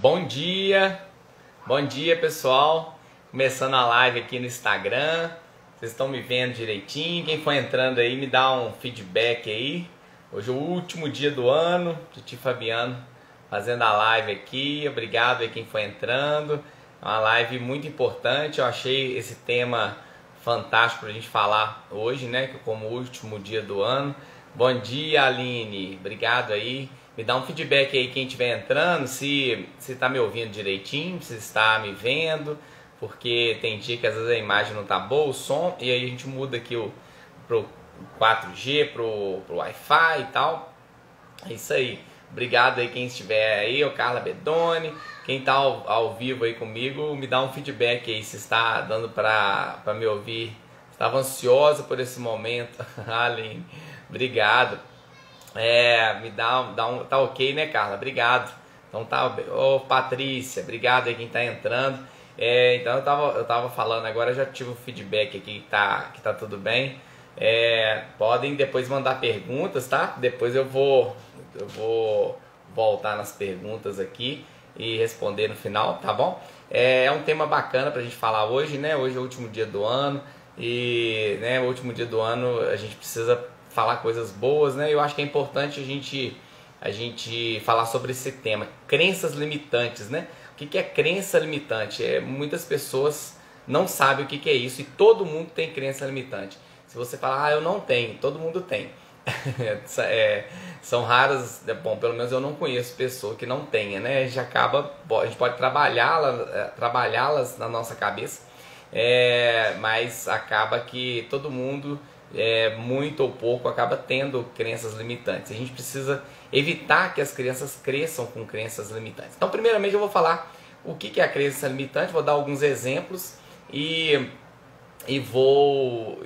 Bom dia pessoal, começando a live aqui no Instagram, vocês estão me vendo direitinho, quem for entrando aí me dá um feedback aí. Hoje é o último dia do ano, Titi Fabiano fazendo a live aqui, obrigado aí quem foi entrando, é uma live muito importante, eu achei esse tema fantástico pra gente falar hoje, né, que como último dia do ano. Bom dia Aline, obrigado aí. Me dá um feedback aí quem estiver entrando, se está me ouvindo direitinho, se está me vendo, porque tem dia que às vezes a imagem não tá boa, o som, e aí a gente muda aqui pro 4G, pro Wi-Fi e tal. É isso aí. Obrigado aí quem estiver aí, o Carla Bedoni, quem está ao vivo aí comigo, me dá um feedback aí se está dando para me ouvir. Estava ansiosa por esse momento, Aline, obrigado. Tá ok, né, Carla? Obrigado. Então tá, Patrícia, obrigado aí quem tá entrando. Então eu tava falando, agora já tive o feedback aqui que tá tudo bem. Podem depois mandar perguntas, tá? Depois eu vou voltar nas perguntas aqui e responder no final, tá bom? É um tema bacana pra gente falar hoje, né? Hoje é o último dia do ano e, né, o último dia do ano a gente precisa falar coisas boas, né? Eu acho que é importante a gente falar sobre esse tema, crenças limitantes, né? O que é crença limitante? Muitas pessoas não sabem o que é isso e todo mundo tem crença limitante. Se você falar, eu não tenho, todo mundo tem. São raras, bom, pelo menos eu não conheço pessoa que não tenha, né? A gente pode trabalhá-las na nossa cabeça, mas acaba que todo mundo, muito ou pouco, acaba tendo crenças limitantes. A gente precisa evitar que as crianças cresçam com crenças limitantes. Então, primeiramente eu vou falar o que é a crença limitante, vou dar alguns exemplos e vou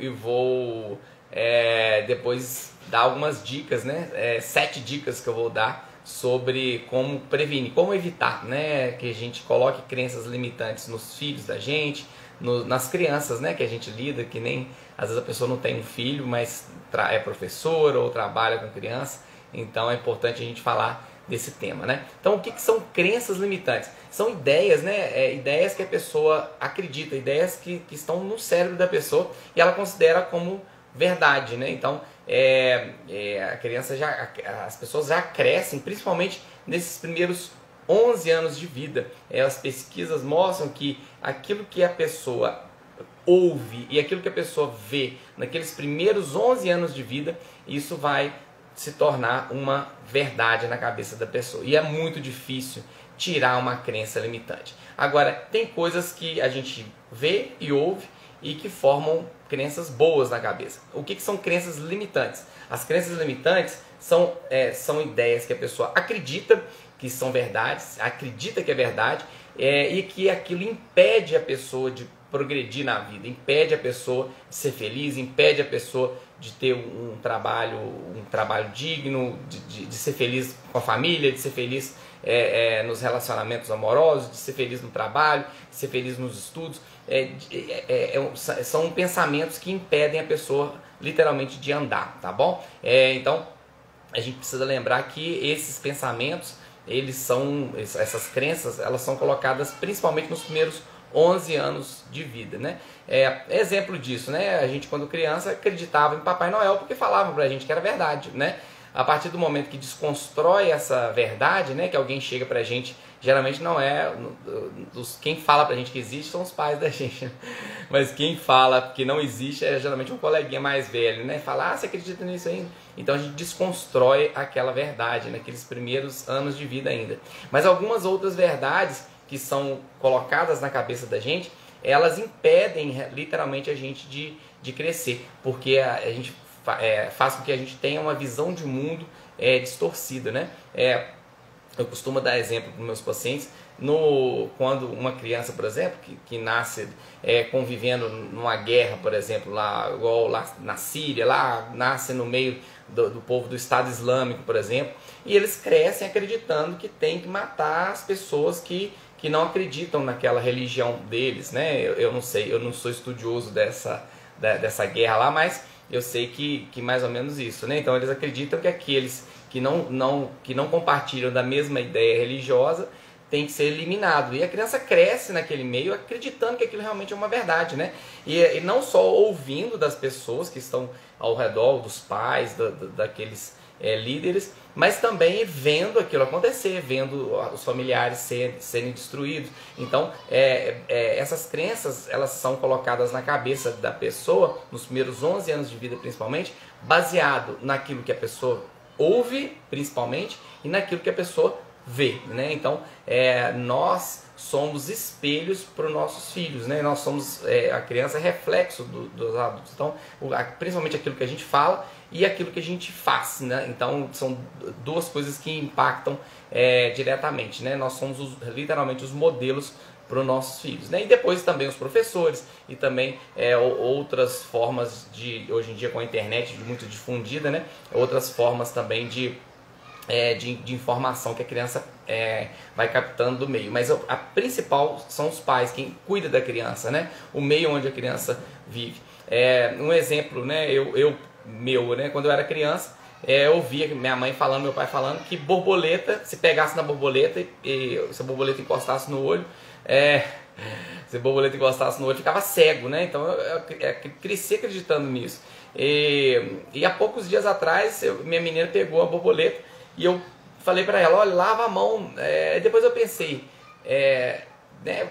depois dar algumas dicas, né? 7 dicas que eu vou dar sobre como prevenir, como evitar, né, que a gente coloque crenças limitantes nos filhos da gente, nas crianças, né, que a gente lida, que nem às vezes a pessoa não tem um filho, mas é professora ou trabalha com criança, então é importante a gente falar desse tema, né? Então o que são crenças limitantes? São ideias, né? Ideias que a pessoa acredita, ideias que estão no cérebro da pessoa e ela considera como verdade, né? Então a criança as pessoas já crescem, principalmente nesses primeiros 11 anos de vida. As pesquisas mostram que aquilo que a pessoa ouve e aquilo que a pessoa vê naqueles primeiros 11 anos de vida, isso vai se tornar uma verdade na cabeça da pessoa. E é muito difícil tirar uma crença limitante. Agora, tem coisas que a gente vê e ouve e que formam crenças boas na cabeça. O que são crenças limitantes? As crenças limitantes são ideias que a pessoa acredita que são verdades, acredita que é verdade, e que aquilo impede a pessoa de progredir na vida, impede a pessoa de ser feliz, impede a pessoa de ter um trabalho digno, de ser feliz com a família, de ser feliz nos relacionamentos amorosos, de ser feliz no trabalho, de ser feliz nos estudos. São pensamentos que impedem a pessoa literalmente de andar, tá bom? Então a gente precisa lembrar que esses pensamentos, essas crenças, elas são colocadas principalmente nos primeiros 11 anos de vida, né? Exemplo disso, né? A gente, quando criança, acreditava em Papai Noel porque falavam pra gente que era verdade, né? A partir do momento que desconstrói essa verdade, né? Que alguém chega pra gente, geralmente não quem fala pra gente que existe são os pais da gente, né? Mas quem fala que não existe é geralmente um coleguinha mais velho, né? Fala, você acredita nisso ainda? Então a gente desconstrói aquela verdade naqueles primeiros anos de vida ainda. Mas algumas outras verdades que são colocadas na cabeça da gente, elas impedem literalmente a gente de crescer, porque a gente faz com que a gente tenha uma visão de mundo distorcida, né? Eu costumo dar exemplo para meus pacientes, quando uma criança, por exemplo, que nasce convivendo numa guerra, por exemplo, igual lá na Síria, lá nasce no meio do povo do Estado Islâmico, por exemplo, e eles crescem acreditando que tem que matar as pessoas que não acreditam naquela religião deles, né? Eu não sei, eu não sou estudioso dessa guerra lá, mas eu sei que mais ou menos isso, né? Então eles acreditam que aqueles que não compartilham da mesma ideia religiosa tem que ser eliminado. E a criança cresce naquele meio acreditando que aquilo realmente é uma verdade, né? E não só ouvindo das pessoas que estão ao redor, dos pais, daqueles líderes, mas também vendo aquilo acontecer, vendo os familiares serem destruídos. Então, essas crenças, elas são colocadas na cabeça da pessoa, nos primeiros 11 anos de vida principalmente, baseado naquilo que a pessoa ouve, principalmente, e naquilo que a pessoa vê, né? Então, nós somos espelhos para os nossos filhos, né? Nós somos, a criança é reflexo dos adultos. Então, principalmente aquilo que a gente fala e aquilo que a gente faz, né? Então, são duas coisas que impactam diretamente, né? Nós somos literalmente os modelos para os nossos filhos, né? E depois também os professores e também outras formas hoje em dia com a internet muito difundida, né? Outras formas também de informação que a criança vai captando do meio. Mas a principal são os pais, quem cuida da criança, né? O meio onde a criança vive. Um exemplo, né? Né? Quando eu era criança, eu ouvia minha mãe falando, meu pai falando que borboleta, se pegasse na borboleta e se a borboleta encostasse no olho, se a borboleta encostasse no olho, ficava cego, né? Então eu cresci acreditando nisso. E há poucos dias atrás, minha menina pegou a borboleta e eu falei para ela, olha, lava a mão. Depois eu pensei,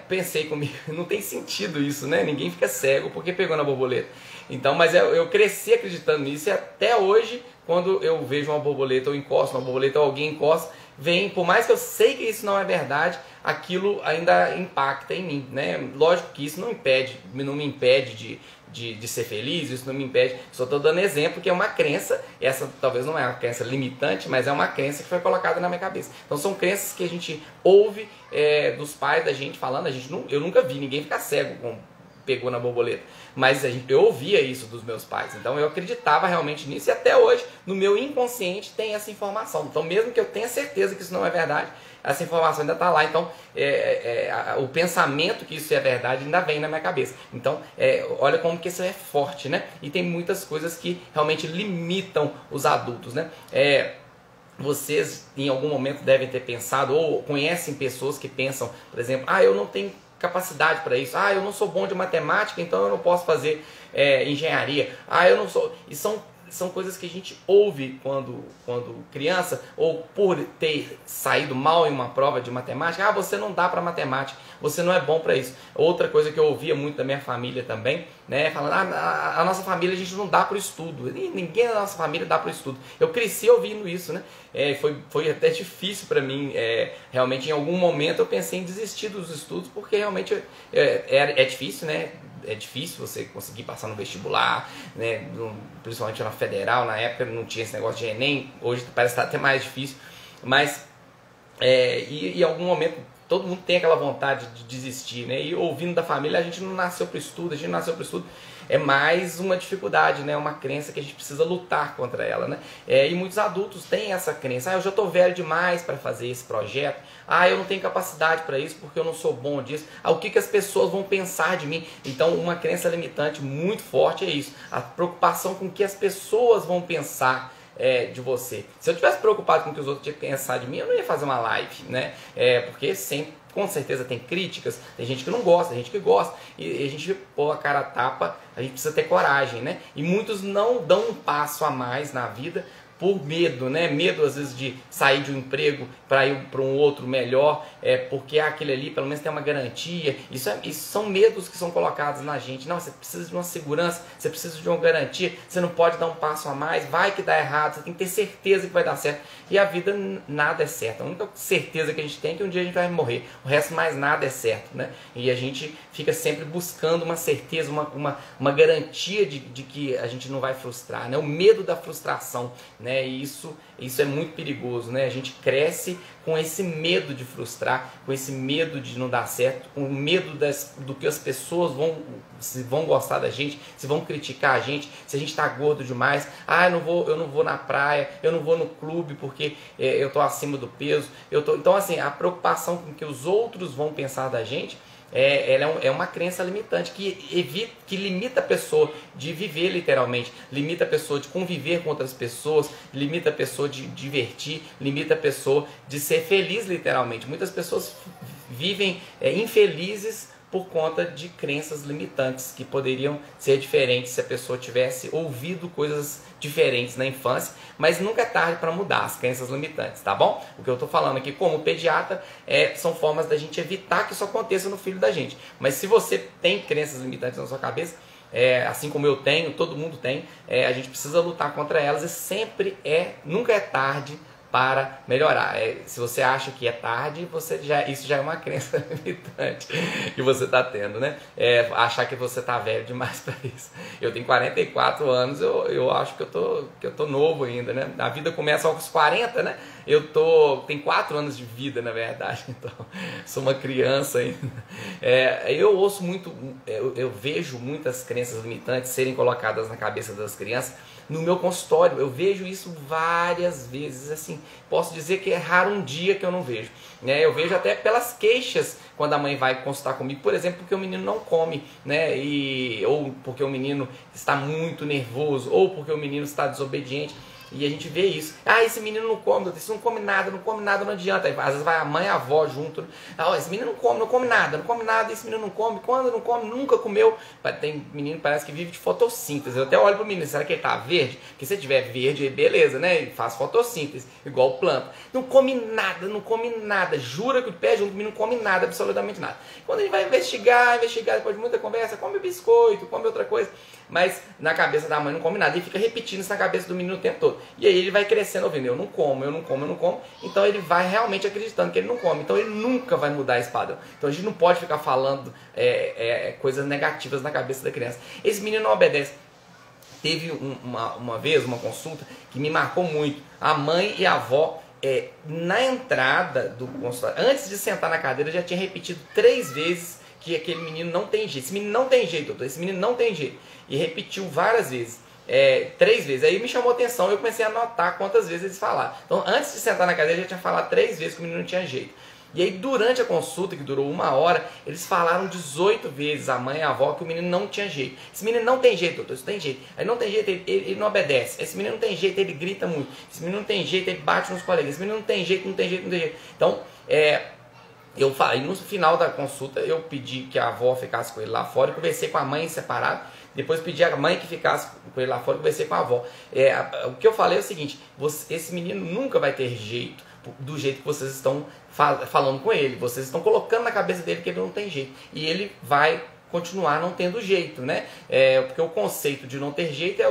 pensei comigo, não tem sentido isso, né? Ninguém fica cego porque pegou na borboleta. Então, mas eu cresci acreditando nisso e até hoje, quando eu vejo uma borboleta, ou encosto uma borboleta, ou alguém encosta, por mais que eu sei que isso não é verdade, aquilo ainda impacta em mim, né? Lógico que isso não me impede de ser feliz, isso não me impede, só estou dando exemplo que é uma crença, essa talvez não é uma crença limitante, mas é uma crença que foi colocada na minha cabeça. Então são crenças que a gente ouve dos pais da gente falando, eu nunca vi ninguém ficar cego pegou na borboleta, mas eu ouvia isso dos meus pais, então eu acreditava realmente nisso e até hoje no meu inconsciente tem essa informação. Então mesmo que eu tenha certeza que isso não é verdade, essa informação ainda está lá. Então o pensamento que isso é verdade ainda vem na minha cabeça. Então olha como que isso é forte, né? E tem muitas coisas que realmente limitam os adultos, né? Vocês em algum momento devem ter pensado ou conhecem pessoas que pensam, por exemplo, eu não tenho capacidade para isso, eu não sou bom de matemática, então eu não posso fazer engenharia, eu não sou... E são coisas que a gente ouve quando criança, ou por ter saído mal em uma prova de matemática, você não dá para matemática, você não é bom para isso. Outra coisa que eu ouvia muito da minha família também, né, falando, a nossa família a gente não dá para o estudo, ninguém da nossa família dá para o estudo. Eu cresci ouvindo isso, né? Foi até difícil para mim, realmente em algum momento eu pensei em desistir dos estudos, porque realmente é difícil, né? É difícil você conseguir passar no vestibular, né? Principalmente na federal, na época não tinha esse negócio de Enem, hoje parece estar até mais difícil, mas em algum momento todo mundo tem aquela vontade de desistir, né? E ouvindo da família, a gente não nasceu para o estudo, é mais uma dificuldade, né? Uma crença que a gente precisa lutar contra ela, né? E muitos adultos têm essa crença, eu já estou velho demais para fazer esse projeto, eu não tenho capacidade para isso porque eu não sou bom disso, o que as pessoas vão pensar de mim? Então uma crença limitante muito forte é isso, a preocupação com o que as pessoas vão pensar de você. Se eu tivesse preocupado com o que os outros tinham que pensar de mim, eu não ia fazer uma live, né? Porque sempre, com certeza tem críticas, tem gente que não gosta, tem gente que gosta, e a gente pôr a cara a tapa, a gente precisa ter coragem, né? E muitos não dão um passo a mais na vida por medo, né? Medo às vezes de sair de um emprego para ir para um outro melhor, porque aquele ali pelo menos tem uma garantia. Isso são medos que são colocados na gente. Não, você precisa de uma segurança, você precisa de uma garantia, você não pode dar um passo a mais, vai que dá errado, você tem que ter certeza que vai dar certo. E a vida nada é certo. A única certeza que a gente tem é que um dia a gente vai morrer. O resto mais nada é certo, né? E a gente fica sempre buscando uma certeza, uma garantia de que a gente não vai frustrar, né? O medo da frustração, né? E isso é muito perigoso, né? A gente cresce com esse medo de frustrar, com esse medo de não dar certo, com medo do que as pessoas vão gostar da gente, se vão criticar a gente, se a gente está gordo demais, eu não vou na praia, eu não vou no clube porque eu estou acima do peso. Então assim, a preocupação com o que os outros vão pensar da gente ela é uma crença limitante que limita a pessoa de viver literalmente, limita a pessoa de conviver com outras pessoas, limita a pessoa de divertir, limita a pessoa de ser feliz literalmente. Muitas pessoas vivem infelizes por conta de crenças limitantes que poderiam ser diferentes se a pessoa tivesse ouvido coisas diferentes na infância, mas nunca é tarde para mudar as crenças limitantes, tá bom? O que eu estou falando aqui como pediatra são formas da gente evitar que isso aconteça no filho da gente. Mas se você tem crenças limitantes na sua cabeça, assim como eu tenho, todo mundo tem, a gente precisa lutar contra elas e nunca é tarde para melhorar. Se você acha que é tarde, isso já é uma crença limitante que você está tendo, né? Achar que você está velho demais para isso. Eu tenho 44 anos, eu acho que eu tô novo ainda, né? A vida começa aos 40, né? Tenho 4 anos de vida, na verdade, então sou uma criança ainda. Eu ouço muito, eu vejo muitas crenças limitantes serem colocadas na cabeça das crianças no meu consultório. Eu vejo isso várias vezes, assim, posso dizer que é raro um dia que eu não vejo, né? Eu vejo até pelas queixas quando a mãe vai consultar comigo, por exemplo, porque o menino não come, né? Ou porque o menino está muito nervoso, ou porque o menino está desobediente. E a gente vê isso. Esse menino não come, isso não come nada, não adianta. Às vezes vai a mãe e a avó junto. Esse menino não come nada, esse menino não come. Quando não come, nunca comeu. Tem menino que parece que vive de fotossíntese. Eu até olho pro menino, será que ele tá verde? Porque se tiver verde, beleza, né? Ele faz fotossíntese, igual planta. Não come nada. Jura que o pé junto, o menino não come nada, absolutamente nada. Quando ele vai investigar, depois de muita conversa, come biscoito, come outra coisa. Mas na cabeça da mãe não come nada. E fica repetindo isso na cabeça do menino o tempo todo. E aí ele vai crescendo ouvindo, eu não como. Então ele vai realmente acreditando que ele não come. Então ele nunca vai mudar esse padrão. Então a gente não pode ficar falando coisas negativas na cabeça da criança. Esse menino não obedece. Teve uma vez uma consulta que me marcou muito. A mãe e a avó, na entrada do consultório, antes de sentar na cadeira, já tinha repetido 3 vezes que aquele menino não tem jeito. Esse menino não tem jeito, doutor. Esse menino não tem jeito. E repetiu várias vezes. 3 vezes. Aí me chamou a atenção e eu comecei a anotar quantas vezes eles falaram. Então, antes de sentar na cadeira, já tinha falado 3 vezes que o menino não tinha jeito. E aí, durante a consulta, que durou 1 hora, eles falaram 18 vezes, a mãe e a avó, que o menino não tinha jeito. Esse menino não tem jeito, doutor, isso tem jeito. Aí não tem jeito, ele não obedece. Esse menino não tem jeito, ele grita muito. Esse menino não tem jeito, ele bate nos colegas. Esse menino não tem jeito. Então, eu falei, no final da consulta, eu pedi que a avó ficasse com ele lá fora, eu conversei com a mãe separado, depois pedi a mãe que ficasse com ele lá fora, conversei com a avó. O que eu falei é o seguinte, esse menino nunca vai ter jeito, do jeito que vocês estão falando com ele, vocês estão colocando na cabeça dele que ele não tem jeito, e ele vai continuar não tendo jeito, né? Porque o conceito de não ter jeito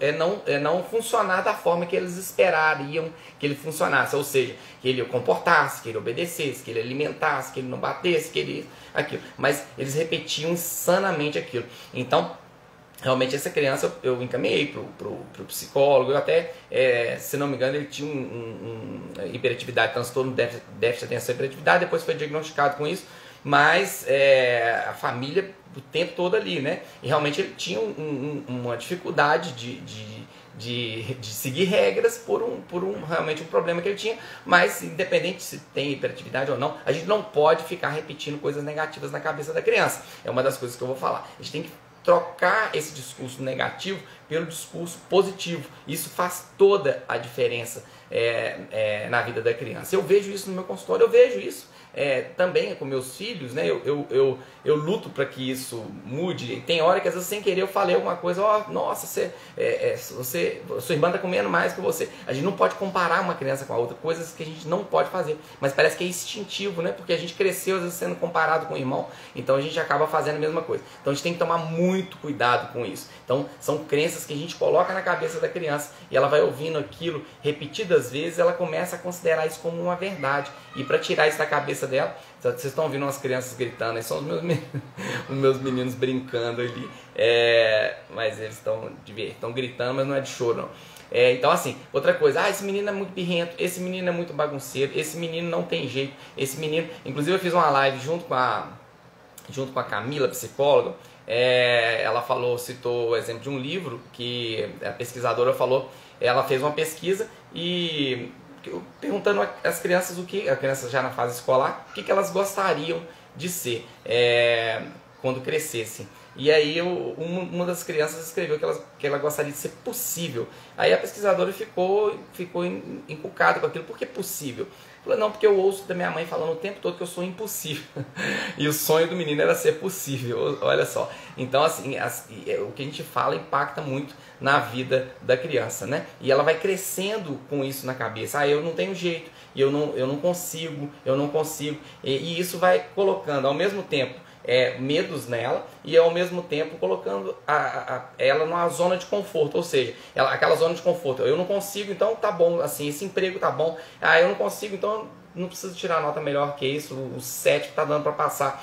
é não funcionar da forma que eles esperariam que ele funcionasse, ou seja, que ele comportasse, que ele obedecesse, que ele alimentasse, que ele não batesse, que ele aquilo. Mas eles repetiam insanamente aquilo. Então, realmente essa criança eu encaminhei pro psicólogo. Eu até, se não me engano, ele tinha hiperatividade, transtorno, déficit de atenção e hiperatividade, depois foi diagnosticado com isso. Mas a família o tempo todo ali, né? E realmente ele tinha uma dificuldade de seguir regras por realmente um problema que ele tinha. Mas independente se tem hiperatividade ou não, a gente não pode ficar repetindo coisas negativas na cabeça da criança. É uma das coisas que eu vou falar. A gente tem que trocar esse discurso negativo pelo discurso positivo. Isso faz toda a diferença na vida da criança. Eu vejo isso no meu consultório, eu vejo isso também com meus filhos, né? Eu luto para que isso mude. E tem hora que às vezes sem querer eu falei alguma coisa, nossa, sua irmã está comendo mais que você. A gente não pode comparar uma criança com a outra, coisas que a gente não pode fazer, mas parece que é instintivo, né? Porque a gente cresceu às vezes sendo comparado com o irmão, então a gente acaba fazendo a mesma coisa. Então a gente tem que tomar muito cuidado com isso. Então são crenças que a gente coloca na cabeça da criança e ela vai ouvindo aquilo repetidas vezes, ela começa a considerar isso como uma verdade. E para tirar isso da cabeça dela, vocês estão ouvindo umas crianças gritando, são os meus meninos brincando ali, mas eles estão gritando, mas não é de choro não. Então assim, outra coisa, esse menino é muito birrento, esse menino é muito bagunceiro, esse menino não tem jeito, esse menino, inclusive eu fiz uma live junto com a Camila, psicóloga. Ela citou o exemplo de um livro que a pesquisadora falou, ela fez uma pesquisa e perguntando às crianças as crianças já na fase escolar, o que elas gostariam de ser quando crescessem. E aí uma das crianças escreveu que ela gostaria de ser possível. Aí a pesquisadora ficou encucada com aquilo. Por que possível? Falou, não, porque eu ouço da minha mãe falando o tempo todo que eu sou impossível. E o sonho do menino era ser possível, olha só. Então, assim, o que a gente fala impacta muito na vida da criança, né? E ela vai crescendo com isso na cabeça. Ah, eu não tenho jeito, eu não consigo. E isso vai colocando, ao mesmo tempo, medos nela e ao mesmo tempo colocando ela numa zona de conforto, ou seja, aquela zona de conforto, eu não consigo, então tá bom, assim, esse emprego tá bom, eu não consigo, então não preciso tirar nota melhor que isso, o 7 tá dando para passar,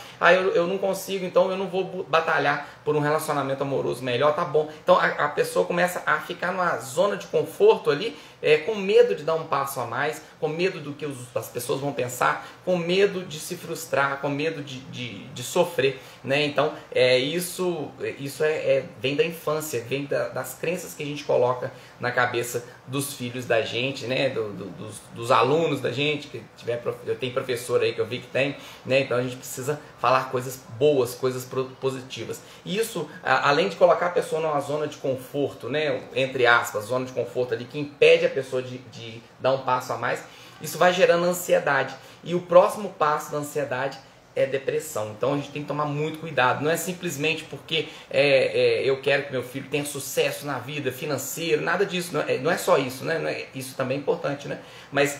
eu não consigo, então eu não vou batalhar por um relacionamento amoroso melhor, tá bom. Então a pessoa começa a ficar numa zona de conforto ali, com medo de dar um passo a mais, com medo do que as pessoas vão pensar, com medo de se frustrar, com medo de sofrer, né? Então isso vem da infância, vem das crenças que a gente coloca na cabeça dos filhos da gente, né? Dos alunos da gente, que eu tenho professor aí que eu vi que tem, né? Então a gente precisa falar coisas boas, coisas positivas. E isso, além de colocar a pessoa numa zona de conforto, né? Entre aspas, zona de conforto ali, que impede a pessoa de dar um passo a mais, isso vai gerando ansiedade. E o próximo passo da ansiedade é depressão. Então a gente tem que tomar muito cuidado. Não é simplesmente porque eu quero que meu filho tenha sucesso na vida, financeiro, nada disso. Não é só isso, né? Isso também é importante, né? Mas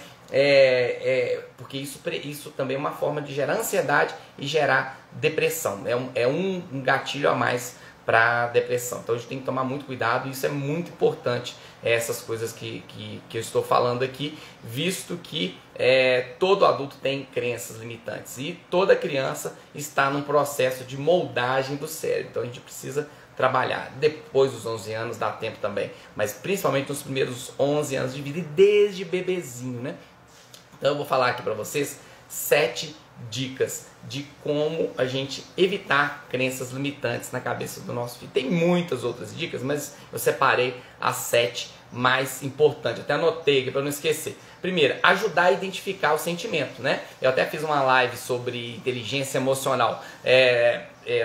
porque isso também é uma forma de gerar ansiedade e gerar depressão. É um gatilho a mais para depressão. Então a gente tem que tomar muito cuidado, e isso é muito importante, essas coisas que eu estou falando aqui, visto que todo adulto tem crenças limitantes e toda criança está num processo de moldagem do cérebro. Então a gente precisa trabalhar. Depois dos 11 anos dá tempo também, mas principalmente nos primeiros 11 anos de vida e desde bebezinho, né? Então eu vou falar aqui para vocês 7 dicas de como a gente evitar crenças limitantes na cabeça do nosso filho. Tem muitas outras dicas, mas eu separei as 7 mais importantes. Até anotei aqui para não esquecer. Primeiro, ajudar a identificar o sentimento, né? Eu até fiz uma live sobre inteligência emocional.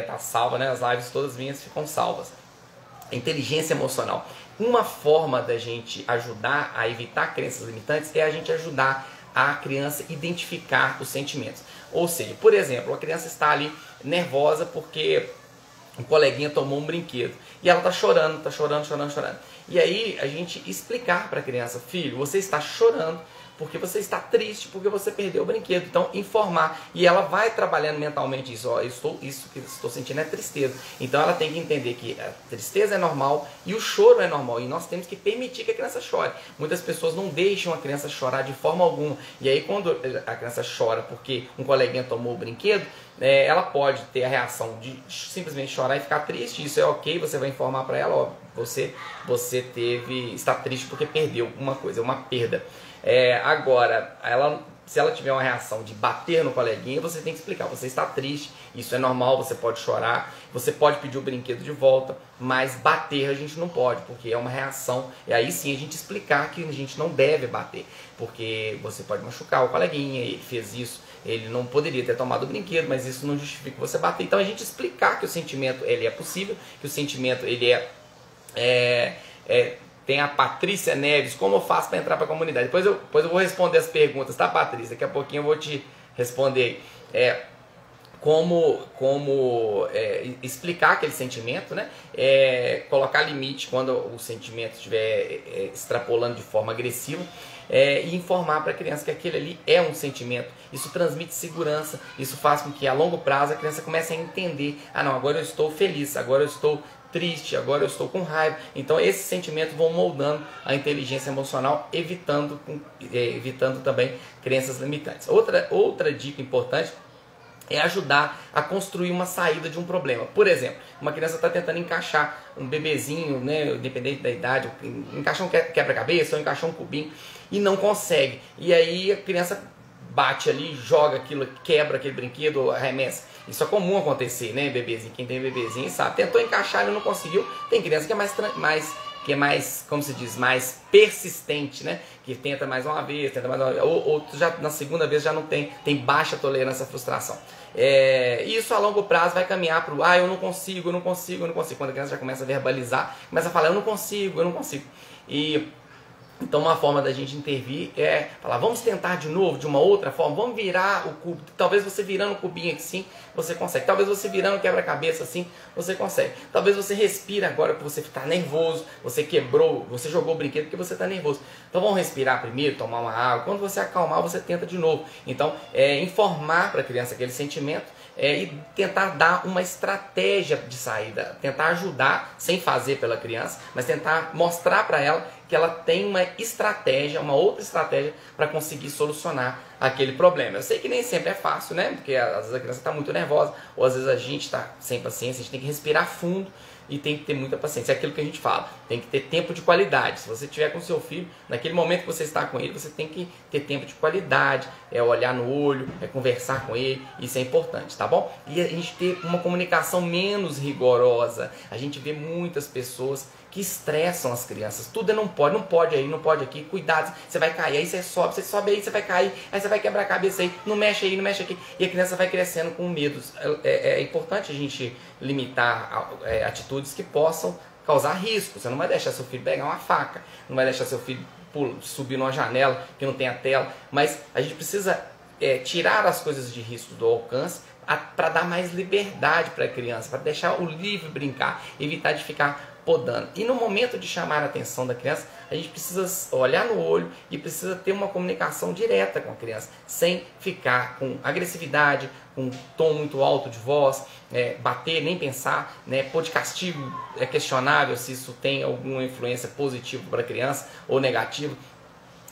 Tá salva, né? As lives todas minhas ficam salvas. Inteligência emocional. Uma forma da gente ajudar a evitar crenças limitantes é a gente ajudar a criança identificar os sentimentos. Ou seja, por exemplo, a criança está ali nervosa porque um coleguinha tomou um brinquedo e ela está chorando. E aí a gente explicar para a criança: filho, você está chorando porque você está triste, porque você perdeu o brinquedo. Então, informar. E ela vai trabalhando mentalmente isso. Isso que estou sentindo é tristeza. Então, ela tem que entender que a tristeza é normal e o choro é normal. E nós temos que permitir que a criança chore. Muitas pessoas não deixam a criança chorar de forma alguma. E aí, quando a criança chora porque um coleguinha tomou o brinquedo, ela pode ter a reação de simplesmente chorar e ficar triste. Isso é ok, você vai informar para ela: ó, você está triste porque perdeu uma coisa, uma perda. Agora, se ela tiver uma reação de bater no coleguinha, você tem que explicar: você está triste, isso é normal, você pode chorar, você pode pedir o brinquedo de volta, mas bater a gente não pode, porque é uma reação. E aí sim a gente explicar que a gente não deve bater, porque você pode machucar o coleguinha, ele fez isso, ele não poderia ter tomado o brinquedo, mas isso não justifica você bater. Então a gente explicar que o sentimento ele é possível, que o sentimento ele tem a Patrícia Neves: como eu faço para entrar para a comunidade? Depois eu vou responder as perguntas, tá, Patrícia? Daqui a pouquinho eu vou te responder como explicar aquele sentimento, né? Colocar limite quando o sentimento estiver extrapolando de forma agressiva, e informar para a criança que aquele ali é um sentimento. Isso transmite segurança, isso faz com que a longo prazo a criança comece a entender: ah não, agora eu estou feliz, agora eu estou triste, agora eu estou com raiva. Então esses sentimentos vão moldando a inteligência emocional, evitando também crenças limitantes. Outra dica importante é ajudar a construir uma saída de um problema. Por exemplo, uma criança está tentando encaixar um bebezinho, né, independente da idade, encaixar um quebra-cabeça ou encaixar um cubinho e não consegue. E aí a criança bate ali, joga aquilo, quebra aquele brinquedo, arremessa. Isso é comum acontecer, né, bebezinho? Quem tem bebezinho sabe. Tentou encaixar e não conseguiu. Tem criança que é mais que é mais, como se diz, mais persistente, né? Que tenta mais uma vez, tenta mais uma vez, ou já na segunda vez já não tem baixa tolerância à frustração. Isso a longo prazo vai caminhar para o eu não consigo, eu não consigo, eu não consigo. Quando a criança já começa a verbalizar, começa a falar eu não consigo, eu não consigo. Então uma forma da gente intervir é falar, vamos tentar de novo, de uma outra forma, vamos virar o cubo. Talvez você virando o cubinho aqui sim, você consegue. Talvez você virando o quebra-cabeça assim, você consegue. Talvez você respire agora porque você está nervoso, você quebrou, você jogou o brinquedo porque você está nervoso. Então vamos respirar primeiro, tomar uma água. Quando você acalmar, você tenta de novo. Então informar para a criança aquele sentimento e tentar dar uma estratégia de saída, tentar ajudar, sem fazer pela criança, mas tentar mostrar para ela que ela tem uma estratégia, uma outra estratégia para conseguir solucionar aquele problema. Eu sei que nem sempre é fácil, né? Porque às vezes a criança está muito nervosa, ou às vezes a gente está sem paciência, a gente tem que respirar fundo e tem que ter muita paciência. É aquilo que a gente fala, tem que ter tempo de qualidade. Se você estiver com seu filho, naquele momento que você está com ele, você tem que ter tempo de qualidade, olhar no olho, conversar com ele, isso é importante, tá bom? E a gente ter uma comunicação menos rigorosa. A gente vê muitas pessoas que estressam as crianças, tudo não pode aí, não pode aqui, cuidado, você vai cair, aí você sobe aí, você vai cair, aí você vai quebrar a cabeça aí, não mexe aí, não mexe aqui, e a criança vai crescendo com medos. É importante a gente limitar atitudes que possam causar risco. Você não vai deixar seu filho pegar uma faca, não vai deixar seu filho subir numa janela que não tem a tela, mas a gente precisa tirar as coisas de risco do alcance para dar mais liberdade para a criança, para deixar o livre brincar, evitar de ficar podando. E no momento de chamar a atenção da criança, a gente precisa olhar no olho e precisa ter uma comunicação direta com a criança, sem ficar com agressividade, com um tom muito alto de voz, bater, nem pensar, pôr de castigo. É questionável se isso tem alguma influência positiva para a criança ou negativa.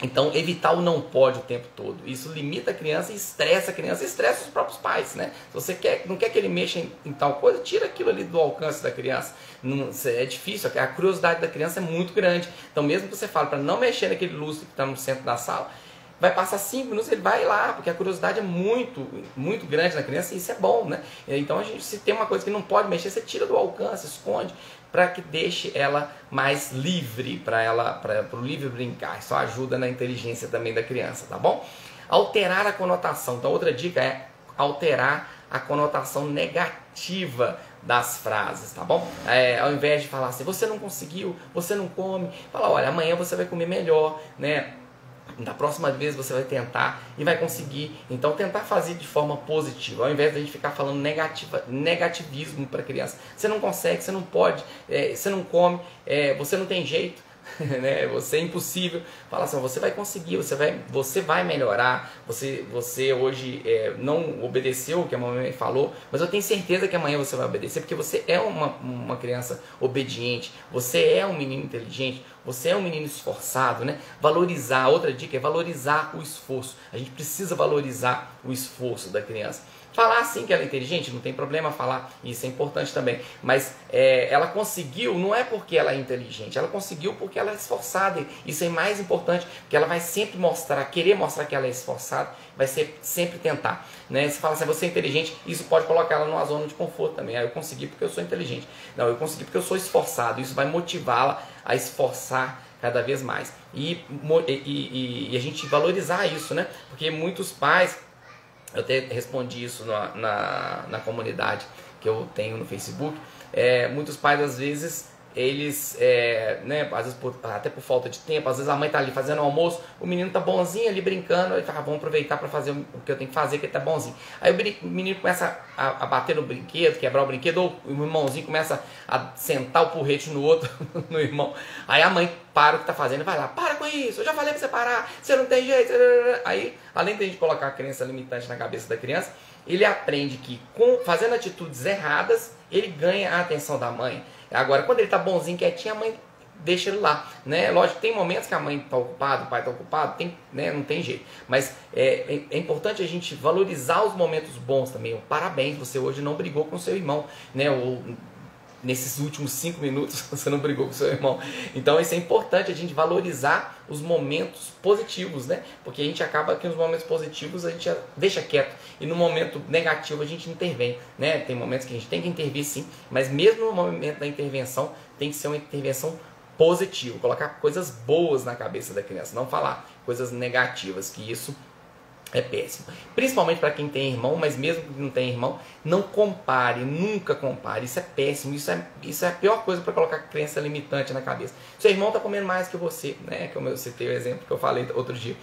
Então, evitar o não pode o tempo todo. Isso limita a criança e estressa os próprios pais, né? Se você não quer que ele mexa em tal coisa, tira aquilo ali do alcance da criança. Não, é difícil, a curiosidade da criança é muito grande. Então, mesmo que você fale para não mexer naquele lustre que está no centro da sala, vai passar 5 minutos, ele vai lá, porque a curiosidade é muito, muito grande na criança e isso é bom, né? Então, se tem uma coisa que não pode mexer, você tira do alcance, esconde, para que deixe ela mais livre, para o livre brincar. Isso ajuda na inteligência também da criança, tá bom? Alterar a conotação. Então, outra dica é alterar a conotação negativa das frases, tá bom? Ao invés de falar assim, você não conseguiu, você não come, fala, olha, amanhã você vai comer melhor, né? Da próxima vez você vai tentar e vai conseguir. Então tentar fazer de forma positiva, ao invés de a gente ficar falando negativismo para a criança. Você não consegue, você não pode, você não come, você não tem jeito, né? Você é impossível. Fala assim, você vai conseguir, você vai melhorar. Você hoje não obedeceu o que a mamãe falou, mas eu tenho certeza que amanhã você vai obedecer, porque você é uma criança obediente, você é um menino inteligente, você é um menino esforçado, né? Valorizar, outra dica é valorizar o esforço. A gente precisa valorizar o esforço da criança. Falar assim que ela é inteligente, não tem problema falar, isso é importante também. Mas ela conseguiu, não é porque ela é inteligente, ela conseguiu porque ela é esforçada. Isso é mais importante, porque ela vai sempre querer mostrar que ela é esforçada, vai sempre tentar. Né? Se fala assim, você é inteligente, isso pode colocar ela numa zona de conforto também. Eu consegui porque eu sou inteligente. Não, eu consegui porque eu sou esforçado. Isso vai motivá-la a esforçar cada vez mais. E a gente valorizar isso, né? Porque muitos pais, eu até respondi isso na comunidade que eu tenho no Facebook, muitos pais às vezes, eles, né, às vezes até por falta de tempo, às vezes a mãe está ali fazendo o almoço, o menino está bonzinho ali brincando, ele fala, vamos aproveitar para fazer o que eu tenho que fazer, que ele está bonzinho. Aí o menino começa a bater no brinquedo, quebrar o brinquedo, ou o irmãozinho começa a sentar o porrete no outro, no irmão. Aí a mãe para o que está fazendo e vai lá, para com isso, eu já falei para você parar, você não tem jeito. Aí, além de a gente colocar a crença limitante na cabeça da criança, ele aprende que fazendo atitudes erradas, ele ganha a atenção da mãe. Agora, quando ele está bonzinho, quietinho, a mãe deixa ele lá, né? Lógico, tem momentos que a mãe está ocupada, o pai está ocupado, né? Não tem jeito. Mas é importante a gente valorizar os momentos bons também. Parabéns, você hoje não brigou com seu irmão, né? Nesses últimos 5 minutos você não brigou com seu irmão. Então isso é importante, a gente valorizar os momentos positivos, né? Porque a gente acaba que nos momentos positivos a gente deixa quieto e no momento negativo a gente intervém, né? Tem momentos que a gente tem que intervir sim, mas mesmo no momento da intervenção tem que ser uma intervenção positivo, colocar coisas boas na cabeça da criança, não falar coisas negativas, que isso é péssimo. Principalmente para quem tem irmão, mas mesmo que não tem irmão, não compare, nunca compare. Isso é péssimo, isso é a pior coisa para colocar crença limitante na cabeça. Seu irmão está comendo mais que você, né? Como eu citei o exemplo que eu falei outro dia.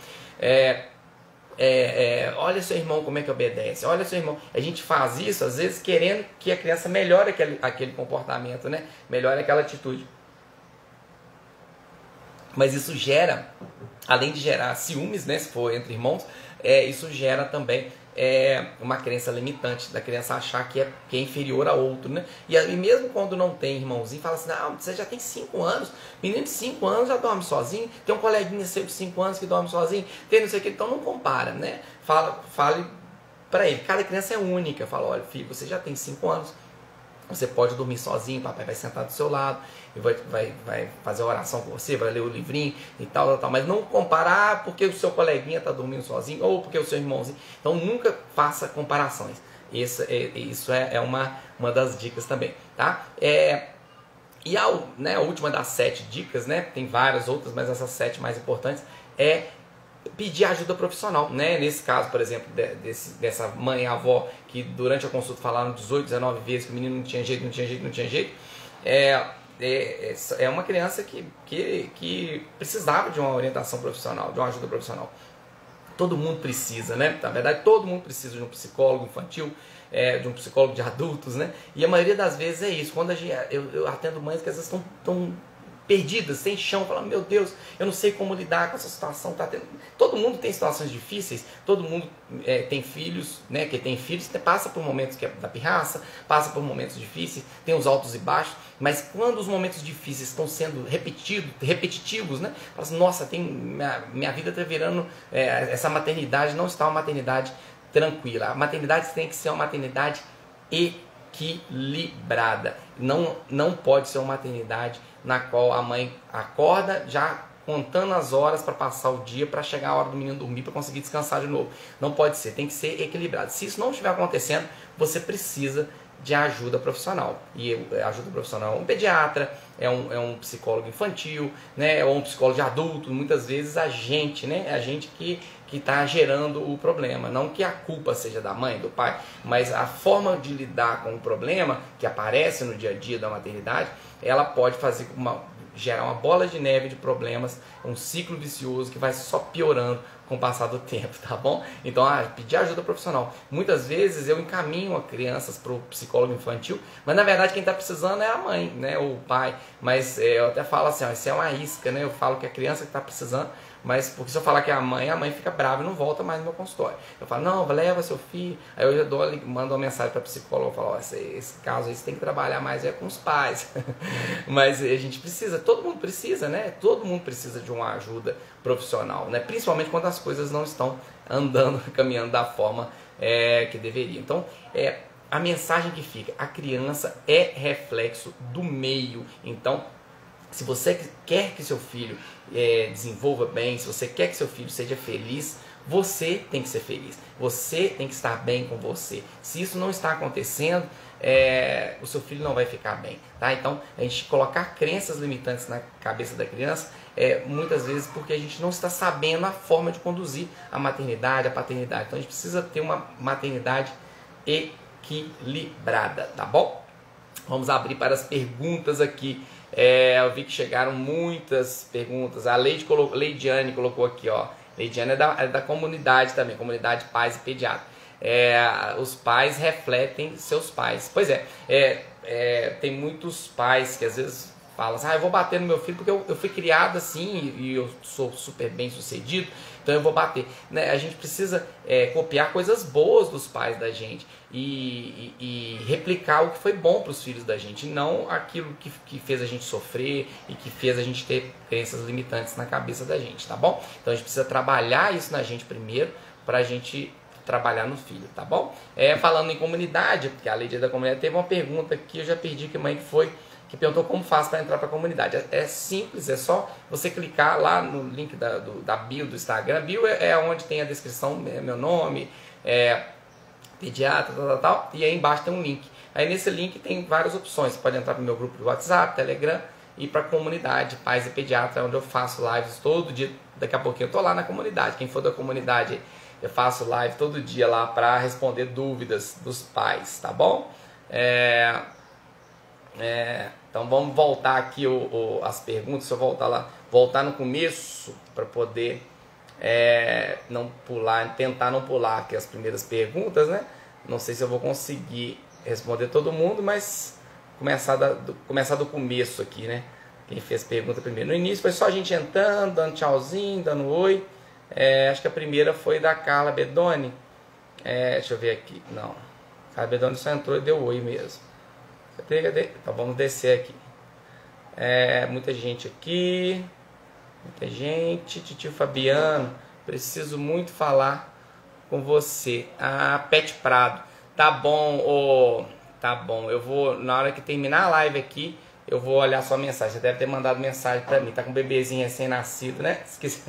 Olha seu irmão como é que obedece, olha seu irmão. A gente faz isso às vezes querendo que a criança melhore aquele comportamento, né? Melhore aquela atitude. Mas isso gera, além de gerar ciúmes, né, se for entre irmãos, isso gera também uma crença limitante, da criança achar que é inferior a outro, né? E mesmo quando não tem irmãozinho, fala assim, não, você já tem 5 anos, menino de 5 anos já dorme sozinho, tem um coleguinha seu de 5 anos que dorme sozinho, tem não sei o que, então não compara, né? Fale para ele, cada criança é única, fala, olha filho, você já tem 5 anos, você pode dormir sozinho, papai vai sentar do seu lado e vai fazer a oração com você, vai ler o livrinho e tal, mas não comparar porque o seu coleguinha está dormindo sozinho ou porque o seu irmãozinho. Então nunca faça comparações. Isso é uma das dicas também, tá? E a última das 7 dicas, né? Tem várias outras, mas essas 7 mais importantes é pedir ajuda profissional, né? Nesse caso, por exemplo, dessa mãe e avó que durante a consulta falaram 18, 19 vezes que o menino não tinha jeito, é uma criança que precisava de uma orientação profissional, de uma ajuda profissional. Todo mundo precisa, né? Na verdade, todo mundo precisa de um psicólogo infantil, de um psicólogo de adultos, né? E a maioria das vezes é isso. Quando eu atendo mães que às vezes estão perdidas, sem chão, falando, meu Deus, eu não sei como lidar com essa situação. Todo mundo tem situações difíceis, todo mundo tem filhos, né? Que tem filhos, passa por momentos da pirraça, passa por momentos difíceis, tem os altos e baixos, mas quando os momentos difíceis estão sendo repetitivos, né? Fala assim, nossa, minha vida está virando, essa maternidade não está uma maternidade tranquila. A maternidade tem que ser uma maternidade equilibrada. Não pode ser uma maternidade na qual a mãe acorda já contando as horas para passar o dia, para chegar a hora do menino dormir, para conseguir descansar de novo. Não pode ser, tem que ser equilibrado. Se isso não estiver acontecendo, você precisa de ajuda profissional. E ajuda profissional é um pediatra, é um psicólogo infantil, né, ou um psicólogo de adulto. Muitas vezes a gente, né, é a gente que está gerando o problema. Não que a culpa seja da mãe, do pai, mas a forma de lidar com o problema que aparece no dia a dia da maternidade, ela pode gerar uma bola de neve de problemas, um ciclo vicioso que vai só piorando com o passar do tempo, tá bom? Então, pedir ajuda profissional. Muitas vezes eu encaminho as crianças para o psicólogo infantil, mas na verdade quem está precisando é a mãe, né, ou o pai. Mas eu até falo assim, isso é uma isca, né? Eu falo que é a criança que está precisando, mas porque se eu falar que é a mãe fica brava e não volta mais no meu consultório. Eu falo, não, leva seu filho. Aí eu já mando uma mensagem para a psicóloga, eu falo, esse caso aí você tem que trabalhar mais com os pais. Mas a gente precisa, todo mundo precisa, né? Todo mundo precisa de uma ajuda profissional, né? Principalmente quando as coisas não estão andando, caminhando da forma que deveria. Então, a mensagem que fica, a criança é reflexo do meio. Então, se você quer que seu filho desenvolva bem, se você quer que seu filho seja feliz, você tem que ser feliz, você tem que estar bem com você. Se isso não está acontecendo, o seu filho não vai ficar bem, tá? Então, a gente colocar crenças limitantes na cabeça da criança, muitas vezes porque a gente não está sabendo a forma de conduzir a maternidade, a paternidade. Então, a gente precisa ter uma maternidade equilibrada, tá bom? Vamos abrir para as perguntas aqui. Eu vi que chegaram muitas perguntas. A Leidiane colocou aqui, ó. Leidiane é da comunidade também, comunidade Pais e Pediatra. Os pais refletem seus pais. Pois tem muitos pais que às vezes falam assim, eu vou bater no meu filho porque eu fui criado assim e eu sou super bem sucedido, então eu vou bater, né? A gente precisa copiar coisas boas dos pais da gente e replicar o que foi bom para os filhos da gente, não aquilo que fez a gente sofrer e que fez a gente ter crenças limitantes na cabeça da gente, tá bom? Então a gente precisa trabalhar isso na gente primeiro para a gente trabalhar no filho, tá bom? Falando em comunidade, porque a Lady da comunidade teve uma pergunta que eu já perdi que mãe que foi, que perguntou como faz para entrar para a comunidade. É simples, é só você clicar lá no link da bio do Instagram. Bio é onde tem a descrição, meu nome, pediatra, tal, e aí embaixo tem um link. Aí nesse link tem várias opções. Você pode entrar para o meu grupo de WhatsApp, Telegram, e para a comunidade Pais e Pediatra, onde eu faço lives todo dia. Daqui a pouquinho eu tô lá na comunidade. Quem for da comunidade, eu faço live todo dia lá para responder dúvidas dos pais, tá bom? Então vamos voltar aqui as perguntas. Se eu voltar no começo para poder não pular, tentar não pular aqui as primeiras perguntas, né? Não sei se eu vou conseguir responder todo mundo, mas começar do começo aqui, né? Quem fez pergunta primeiro. No início foi só a gente entrando, dando tchauzinho, dando oi. Acho que a primeira foi da Carla Bedoni. Deixa eu ver aqui. Não, Carla Bedoni só entrou e deu oi mesmo. Cadê? Então vamos descer aqui. Muita gente aqui. Muita gente. Titio Fabiano, preciso muito falar com você. Pet Prado. Tá bom, tá bom. Eu vou, na hora que terminar a live aqui, eu vou olhar sua mensagem. Você deve ter mandado mensagem pra mim. Tá com um bebezinho recém-nascido, né? Esqueci.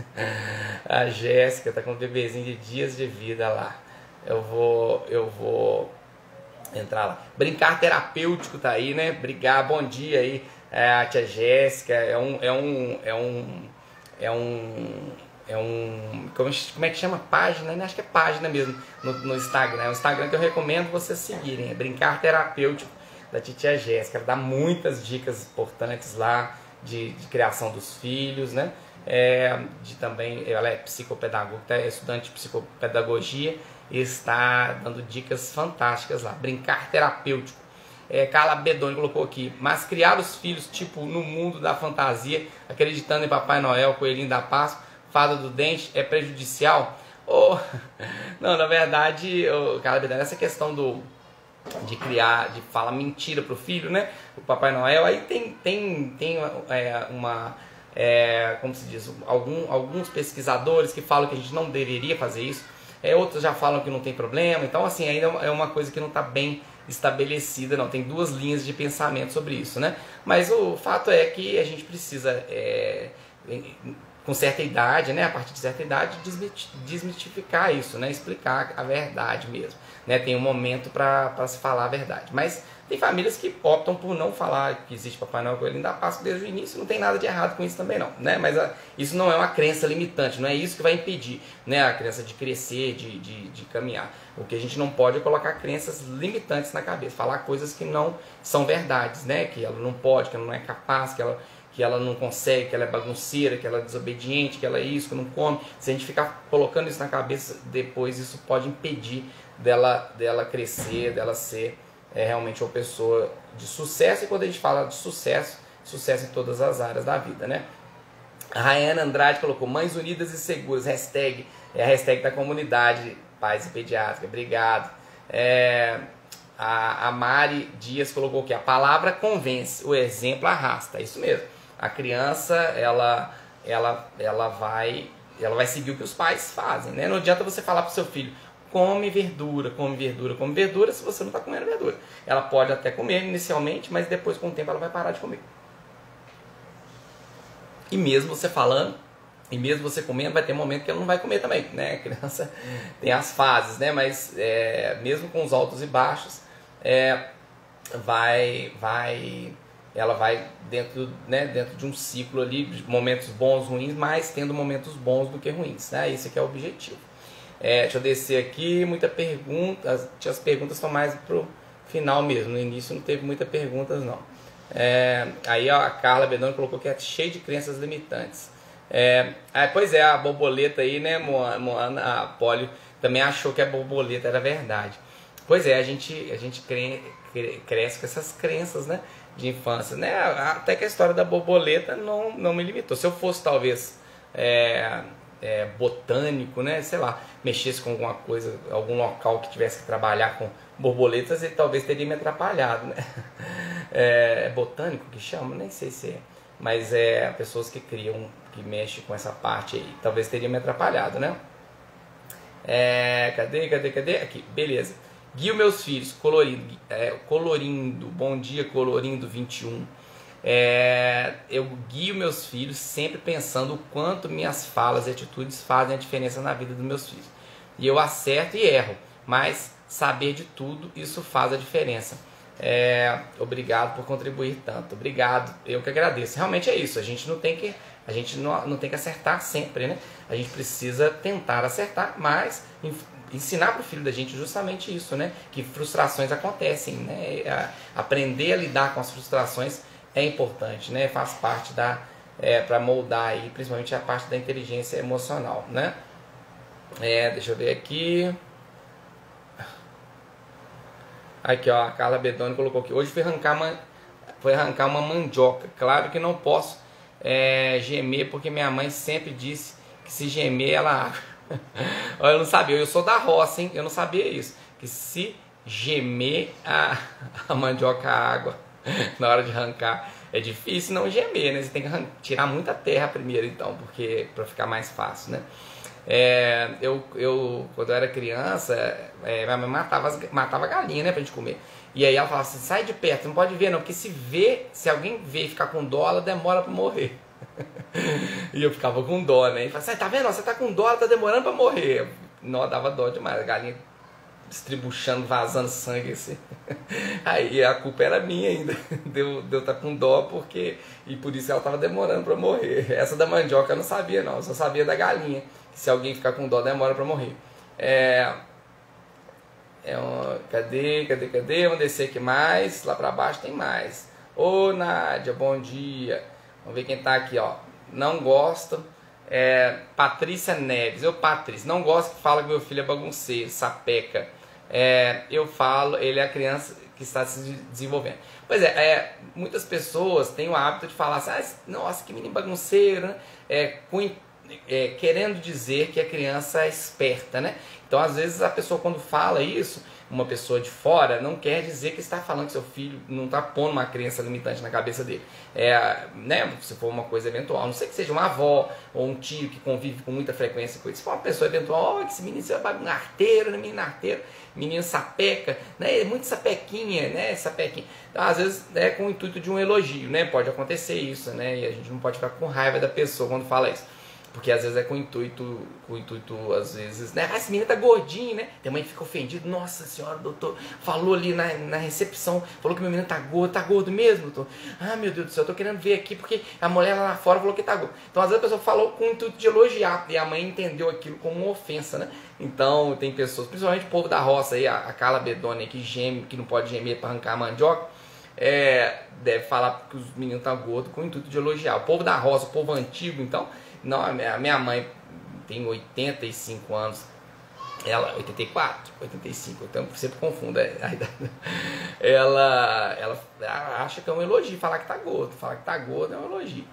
A Jéssica tá com um bebezinho de dias de vida lá. Eu vou entrar lá. Brincar terapêutico tá aí, né? Obrigado, bom dia aí, a tia Jéssica. Como é que chama? Página, né? Acho que é página mesmo no Instagram. É um Instagram que eu recomendo vocês seguirem. É Brincar Terapêutico da tia Jéssica. Ela dá muitas dicas importantes lá de criação dos filhos, né? Também, ela é psicopedagoga, é estudante de psicopedagogia e está dando dicas fantásticas lá. Brincar Terapêutico. Carla Bedoni colocou aqui: mas criar os filhos tipo no mundo da fantasia, acreditando em Papai Noel, Coelhinho da Páscoa, Fada do Dente, é prejudicial? Não, na verdade, Carla Bedoni, essa questão de criar, de falar mentira pro filho, né? O Papai Noel, aí tem como se diz, alguns pesquisadores que falam que a gente não deveria fazer isso. Outros já falam que não tem problema. Então, assim, ainda é uma coisa que não está bem estabelecida, não. Tem duas linhas de pensamento sobre isso, né? Mas o fato é que a gente precisa, com certa idade, né? A partir de certa idade, desmistificar isso, né? Explicar a verdade mesmo, né? Tem um momento para se falar a verdade. Mas tem famílias que optam por não falar que existe Papai Noel Coelhinho da Páscoa desde o início. Não tem nada de errado com isso também não, né? Mas isso não é uma crença limitante, não é isso que vai impedir, né, a criança de crescer, de caminhar. O que a gente não pode é colocar crenças limitantes na cabeça, falar coisas que não são verdades, né? Que ela não pode, que ela não é capaz, que ela não consegue, que ela é bagunceira, que ela é desobediente, que ela é isso, que não come. Se a gente ficar colocando isso na cabeça, depois isso pode impedir dela crescer, dela ser realmente uma pessoa de sucesso. E quando a gente fala de sucesso em todas as áreas da vida, né? A Rayana Andrade colocou: Mães Unidas e Seguras, hashtag, a hashtag da comunidade Pais e Pediatra. Obrigado. A Mari Dias colocou aqui: a palavra convence, o exemplo arrasta. É isso mesmo. A criança, ela vai seguir o que os pais fazem, né? Não adianta você falar para o seu filho: come verdura, come verdura, come verdura, se você não está comendo verdura. Ela pode até comer inicialmente, mas depois, com o tempo, ela vai parar de comer. E mesmo você falando, e mesmo você comendo, vai ter momento que ela não vai comer também, né? A criança tem as fases, né? Mas mesmo com os altos e baixos, ela vai dentro de um ciclo ali, de momentos bons, ruins, mas tendo momentos bons do que ruins, né? Esse aqui é o objetivo. Deixa eu descer aqui, muita pergunta. As perguntas estão mais pro final mesmo. No início não teve muitas perguntas não. Aí a Carla Bedoni colocou que é cheio de crenças limitantes. Pois é, a borboleta aí, né, Moana, a Polio também achou que a borboleta era verdade. Pois é, a gente cresce com essas crenças, né, de infância, né? Até que a história da borboleta não me limitou. Se eu fosse talvez botânico, né, sei lá, mexesse com alguma coisa, algum local que tivesse que trabalhar com borboletas, ele talvez teria me atrapalhado, né? Botânico que chama, nem sei se é, mas pessoas que criam, que mexem com essa parte aí, talvez teria me atrapalhado, né? Cadê? Aqui, beleza. Guio meus filhos, colorindo, bom dia, colorindo 21. Eu guio meus filhos sempre pensando o quanto minhas falas e atitudes fazem a diferença na vida dos meus filhos. E eu acerto e erro, mas saber de tudo, isso faz a diferença. Obrigado por contribuir tanto. Obrigado, eu que agradeço. Realmente é isso, a gente não tem que acertar sempre, né? A gente precisa tentar acertar, mas ensinar para o filho da gente justamente isso, né? Que frustrações acontecem, né? Aprender a lidar com as frustrações é importante, né? Faz parte para moldar aí, principalmente a parte da inteligência emocional, né? Deixa eu ver aqui. Aqui, ó, a Carla Bedoni colocou aqui. Hoje foi arrancar uma mandioca. Claro que não posso gemer, porque minha mãe sempre disse que se gemer ela... Eu não sabia, eu sou da roça, hein? Eu não sabia isso. Que se gemer a mandioca água na hora de arrancar, é difícil não gemer, né? Você tem que tirar muita terra primeiro, então, porque para ficar mais fácil, né? Quando eu era criança, minha mãe matava galinha, né, pra gente comer. E aí ela falava assim, sai de perto, não pode ver não, porque se alguém ver e ficar com dó, ela demora pra morrer. E eu ficava com dó, né? E falava assim, tá vendo? Você tá com dó, ela tá demorando pra morrer. Não, dava dó demais, a galinha estribuchando, vazando sangue assim. Aí a culpa era minha ainda, de eu estar com dó, e por isso ela tava demorando pra morrer. Essa da mandioca eu não sabia não, eu só sabia da galinha. Se alguém ficar com dó, demora pra morrer. Cadê? Vamos descer aqui mais. Lá pra baixo tem mais. Ô Nádia, bom dia. Vamos ver quem tá aqui, ó. Não gosto. Patrícia Neves. Patrícia, não gosto que fala que meu filho é bagunceiro, sapeca. Eu falo, ele é a criança que está se desenvolvendo. Pois muitas pessoas têm o hábito de falar assim, nossa, que menino bagunceiro, né? Querendo dizer que a criança é esperta, né? Então, às vezes, a pessoa quando fala isso, uma pessoa de fora, não quer dizer que está falando que seu filho não está pondo uma crença limitante na cabeça dele. Né? Se for uma coisa eventual, a não sei que seja uma avó ou um tio que convive com muita frequência com isso. Se for uma pessoa eventual, que esse menino é arteiro, né? Menino arteiro, menino sapeca, né? É muito sapequinha, né? Sapequinha. Então, às vezes, com o intuito de um elogio, né? Pode acontecer isso, né? E a gente não pode ficar com raiva da pessoa quando fala isso. Porque às vezes com o intuito, às vezes, né? Esse menino tá gordinho, né? Tem mãe que fica ofendida. Nossa senhora, doutor, falou ali na recepção, falou que meu menino tá gordo mesmo, doutor. Ah, meu Deus do céu, eu tô querendo ver aqui, porque a mulher lá fora falou que tá gordo. Então, às vezes a pessoa falou com o intuito de elogiar, e a mãe entendeu aquilo como uma ofensa, né? Então, tem pessoas, principalmente o povo da roça aí, a Carla Bedoni, que geme, que não pode gemer para arrancar a mandioca, deve falar que os meninos estão gordos com o intuito de elogiar. O povo da roça, o povo antigo, então... Não, a minha mãe tem 85 anos, ela 84, 85, então eu sempre confundo a idade. Ela acha que é um elogio, falar que tá gordo é um elogio.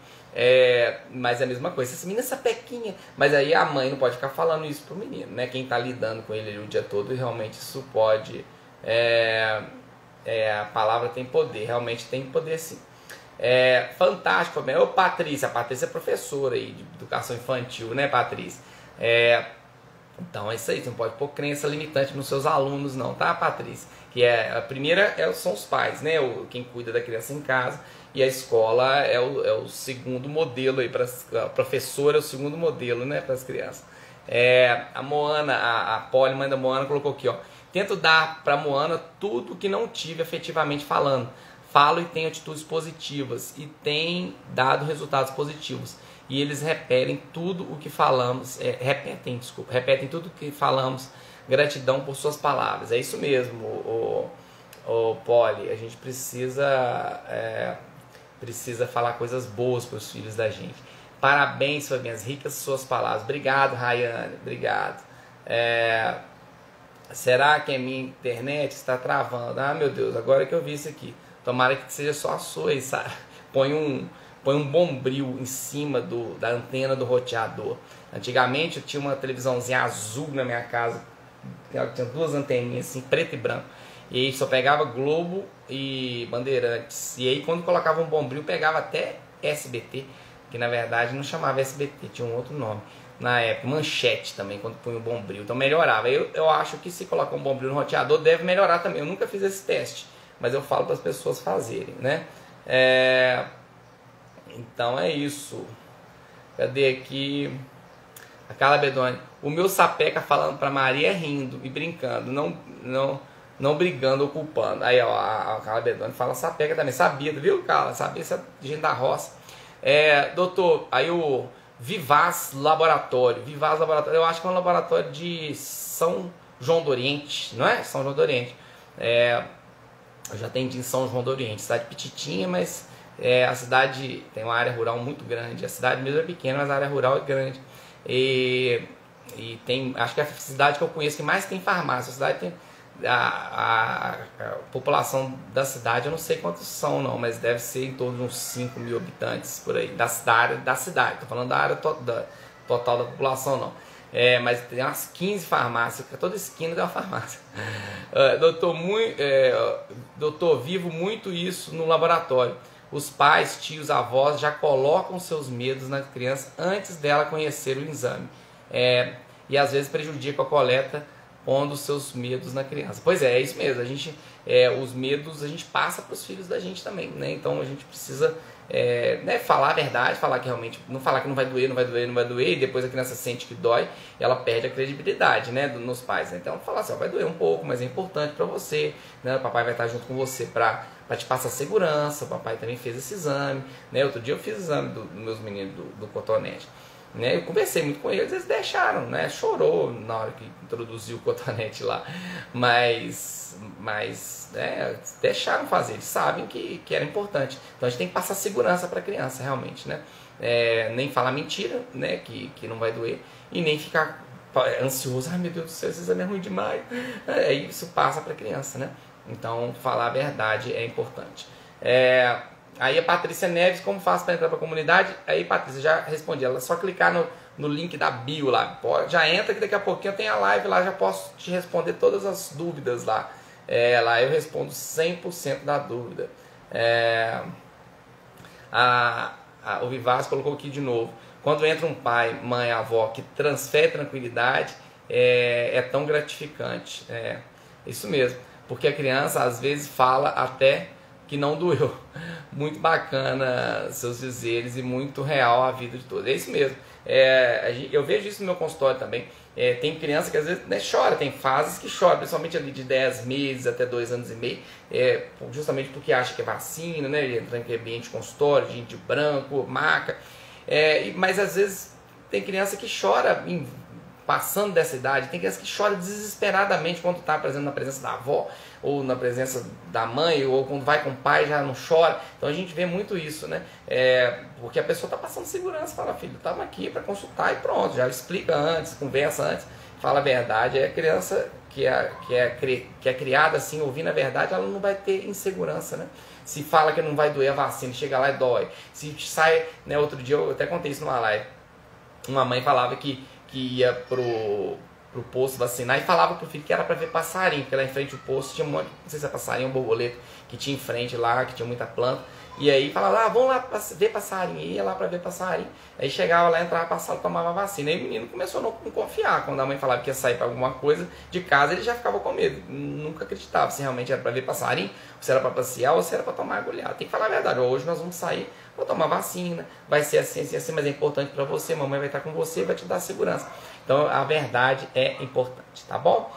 Mas é a mesma coisa, essa menina, essa pequinha, mas aí a mãe não pode ficar falando isso pro menino, né? Quem tá lidando com ele o dia todo, realmente isso pode, a palavra tem poder, realmente tem poder sim. Fantástico, ô Patrícia, a Patrícia é professora aí de educação infantil, né, Patrícia? Então é isso aí, você não pode pôr crença limitante nos seus alunos não, tá, Patrícia? Que a primeira são os pais, né, quem cuida da criança em casa, e a escola é o segundo modelo aí, a professora é o segundo modelo, né, para as crianças. A Moana, a Poli, mãe da Moana, colocou aqui, ó, tento dar para a Moana tudo que não tive afetivamente falando. Falo e tenho atitudes positivas e tem dado resultados positivos. E eles repetem tudo o que falamos, repetem tudo o que falamos. Gratidão por suas palavras. É isso mesmo, o Poli. A gente precisa falar coisas boas para os filhos da gente. Parabéns, Fabinhas, ricas suas palavras. Obrigado, Rayane, obrigado. Será que a minha internet está travando? Ah, meu Deus, agora que eu vi isso aqui. Tomara que seja só a sua aí, sabe? Põe um bombril em cima da antena do roteador. Antigamente eu tinha uma televisãozinha azul na minha casa. Ela tinha duas anteninhas assim, preto e branco. E aí só pegava Globo e Bandeirantes. E aí quando colocava um bombril pegava até SBT. Que na verdade não chamava SBT, tinha um outro nome. Na época, Manchete também, quando punha o bombril. Então melhorava. Eu acho que se colocar um bombril no roteador deve melhorar também. Eu nunca fiz esse teste. Mas eu falo para as pessoas fazerem, né? Então é isso. Cadê aqui? A Carla Bedoni. O meu sapeca falando para Maria rindo e brincando. não brigando ou culpando. Aí, ó, a Carla Bedoni fala sapeca também. Sabia, viu, Carla? Sabia, essa gente da roça. Doutor, aí o Vivaz Laboratório. Vivaz Laboratório, eu acho que é um laboratório de São João do Oriente, não é? São João do Oriente. Eu já atendi em São João do Oriente, cidade petitinha, mas a cidade tem uma área rural muito grande. A cidade mesmo é pequena, mas a área rural é grande. E tem, acho que é a cidade que eu conheço que mais tem farmácia. A cidade tem a população da cidade, eu não sei quantos são não, mas deve ser em torno de uns 5 mil habitantes por aí, da área da cidade. Estou falando da área total da população não. Mas tem umas 15 farmácias, toda esquina tem uma farmácia. Doutor, vivo muito isso no laboratório. Os pais, tios, avós já colocam seus medos na criança antes dela conhecer o exame. E às vezes prejudica a coleta pondo os seus medos na criança. Pois é isso mesmo. Os medos a gente passa para os filhos da gente também, né? Então a gente precisa falar a verdade, falar que realmente, não falar que não vai doer, não vai doer, não vai doer, e depois a criança sente que dói, e ela perde a credibilidade, né, nos pais. Então falar assim, vai doer um pouco, mas é importante para você, né? O papai vai estar junto com você para te passar segurança. O papai também fez esse exame, né? Outro dia eu fiz o exame dos meus meninos do cotonete. Né, eu conversei muito com eles deixaram, né, chorou na hora que introduziu o cotonete lá, mas deixaram fazer, eles sabem que era importante. Então a gente tem que passar segurança para a criança realmente, né, nem falar mentira, né, que não vai doer, e nem ficar ansioso, ai meu Deus do céu, esse exame é ruim demais, isso passa para a criança, né, então falar a verdade é importante. Aí a Patrícia Neves, como faço para entrar para a comunidade? Aí, Patrícia, já respondi. Ela é só clicar no link da bio lá. Já entra que daqui a pouquinho eu tenho a live lá, já posso te responder todas as dúvidas lá. Lá eu respondo 100% da dúvida. O Vivaz colocou aqui de novo. Quando entra um pai, mãe, avó que transfere tranquilidade, é tão gratificante. Isso mesmo. Porque a criança às vezes fala até que não doeu. Muito bacana seus dizeres e muito real a vida de todos. É isso mesmo. Eu vejo isso no meu consultório também. Tem criança que às vezes chora, tem fases que chora, principalmente ali de 10 meses até 2 anos e meio, justamente porque acha que é vacina, né? Ele entra em ambiente consultório, gente branco, maca. Mas às vezes tem criança que chora passando dessa idade, tem criança que chora desesperadamente quando está na presença da avó, ou na presença da mãe, ou quando vai com o pai já não chora. Então a gente vê muito isso, né? Porque a pessoa está passando segurança, fala, filho, estamos aqui para consultar e pronto, já explica antes, conversa antes, fala a verdade. A criança que é criada assim, ouvindo a verdade, ela não vai ter insegurança, né? Se fala que não vai doer a vacina, chega lá e dói. Se sai, né? Outro dia eu até contei isso numa live, uma mãe falava que ia pro posto vacinar e falava pro filho que era para ver passarinho, porque lá em frente o posto tinha um monte, não sei se é passarinho ou borboleta, que tinha em frente lá, que tinha muita planta, e aí falava, vamos lá ver passarinho, e ia lá para ver passarinho, aí chegava lá, entrava pra sala, tomava vacina, aí o menino começou a não confiar, quando a mãe falava que ia sair para alguma coisa de casa, ele já ficava com medo, nunca acreditava se realmente era para ver passarinho, se era para passear ou se era para tomar agulhada. Tem que falar a verdade, hoje nós vamos sair, vou tomar vacina, vai ser assim, mas é importante para você, mamãe vai estar com você, vai te dar segurança. Então a verdade é importante, tá bom?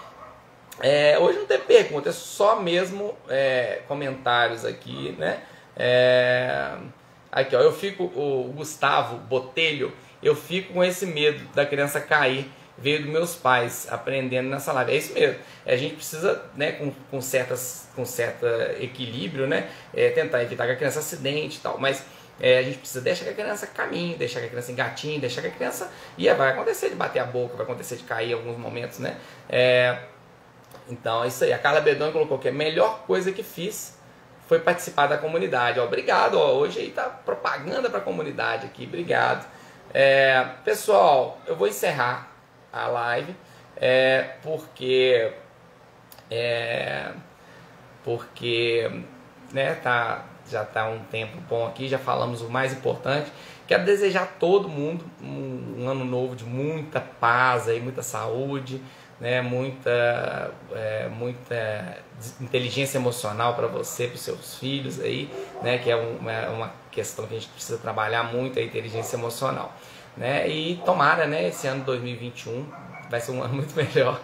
Hoje não tem pergunta, é só mesmo comentários aqui, né? Aqui, ó, o Gustavo Botelho, eu fico com esse medo da criança cair, veio dos meus pais aprendendo nessa live. É isso mesmo, a gente precisa, né, com certo equilíbrio, né, tentar evitar que a criança acidente e tal, mas a gente precisa deixar que a criança caminhe, deixar que a criança engatinhe, deixar que a criança... vai acontecer de bater a boca, vai acontecer de cair em alguns momentos, né? Então é isso aí. A Carla Bedoni colocou que a melhor coisa que fiz foi participar da comunidade. Obrigado, hoje aí tá propaganda para a comunidade aqui, obrigado. Pessoal, eu vou encerrar a live porque né, já está um tempo bom aqui, já falamos o mais importante. Quero desejar a todo mundo um ano novo de muita paz, aí, muita saúde, né, muita inteligência emocional para você, para os seus filhos, aí, né, que é uma questão que a gente precisa trabalhar muito, a inteligência emocional. Né, e tomara, né, esse ano 2021 vai ser um ano muito melhor.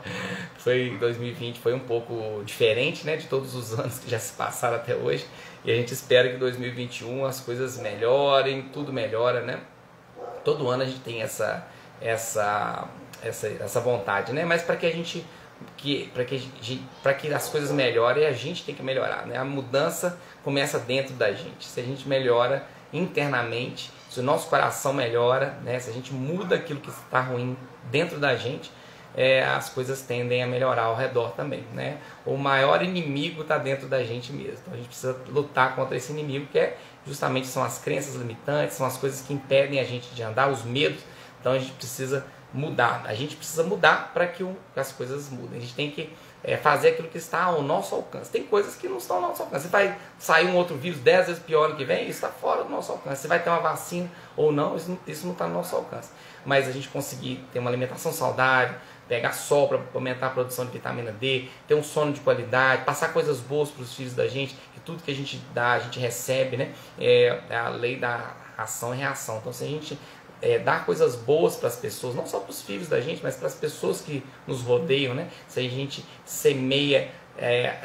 2020 foi um pouco diferente, né, de todos os anos que já se passaram até hoje. E a gente espera que 2021 as coisas melhorem, tudo melhora, né? Todo ano a gente tem essa vontade, né? Mas para que as coisas melhorem, a gente tem que melhorar, né? A mudança começa dentro da gente. Se a gente melhora internamente, se o nosso coração melhora, né? Se a gente muda aquilo que está ruim dentro da gente, as coisas tendem a melhorar ao redor também, né? O maior inimigo está dentro da gente mesmo. Então a gente precisa lutar contra esse inimigo, que justamente são as crenças limitantes, são as coisas que impedem a gente de andar, os medos. Então a gente precisa mudar. A gente precisa mudar para que as coisas mudem. A gente tem que fazer aquilo que está ao nosso alcance. Tem coisas que não estão ao nosso alcance. Se vai sair um outro vírus 10 vezes pior no que vem, isso está fora do nosso alcance. Se vai ter uma vacina ou não, isso não está no nosso alcance. Mas a gente conseguir ter uma alimentação saudável, pegar sol para aumentar a produção de vitamina D, ter um sono de qualidade, passar coisas boas para os filhos da gente, que tudo que a gente dá, a gente recebe, né? É a lei da ação e reação. Então, se a gente dar coisas boas para as pessoas, não só para os filhos da gente, mas para as pessoas que nos rodeiam, né? Se a gente semeia,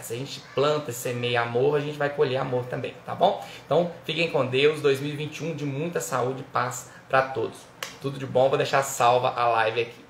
se a gente planta e semeia amor, a gente vai colher amor também, tá bom? Então, fiquem com Deus, 2021 de muita saúde e paz para todos. Tudo de bom, vou deixar salva a live aqui.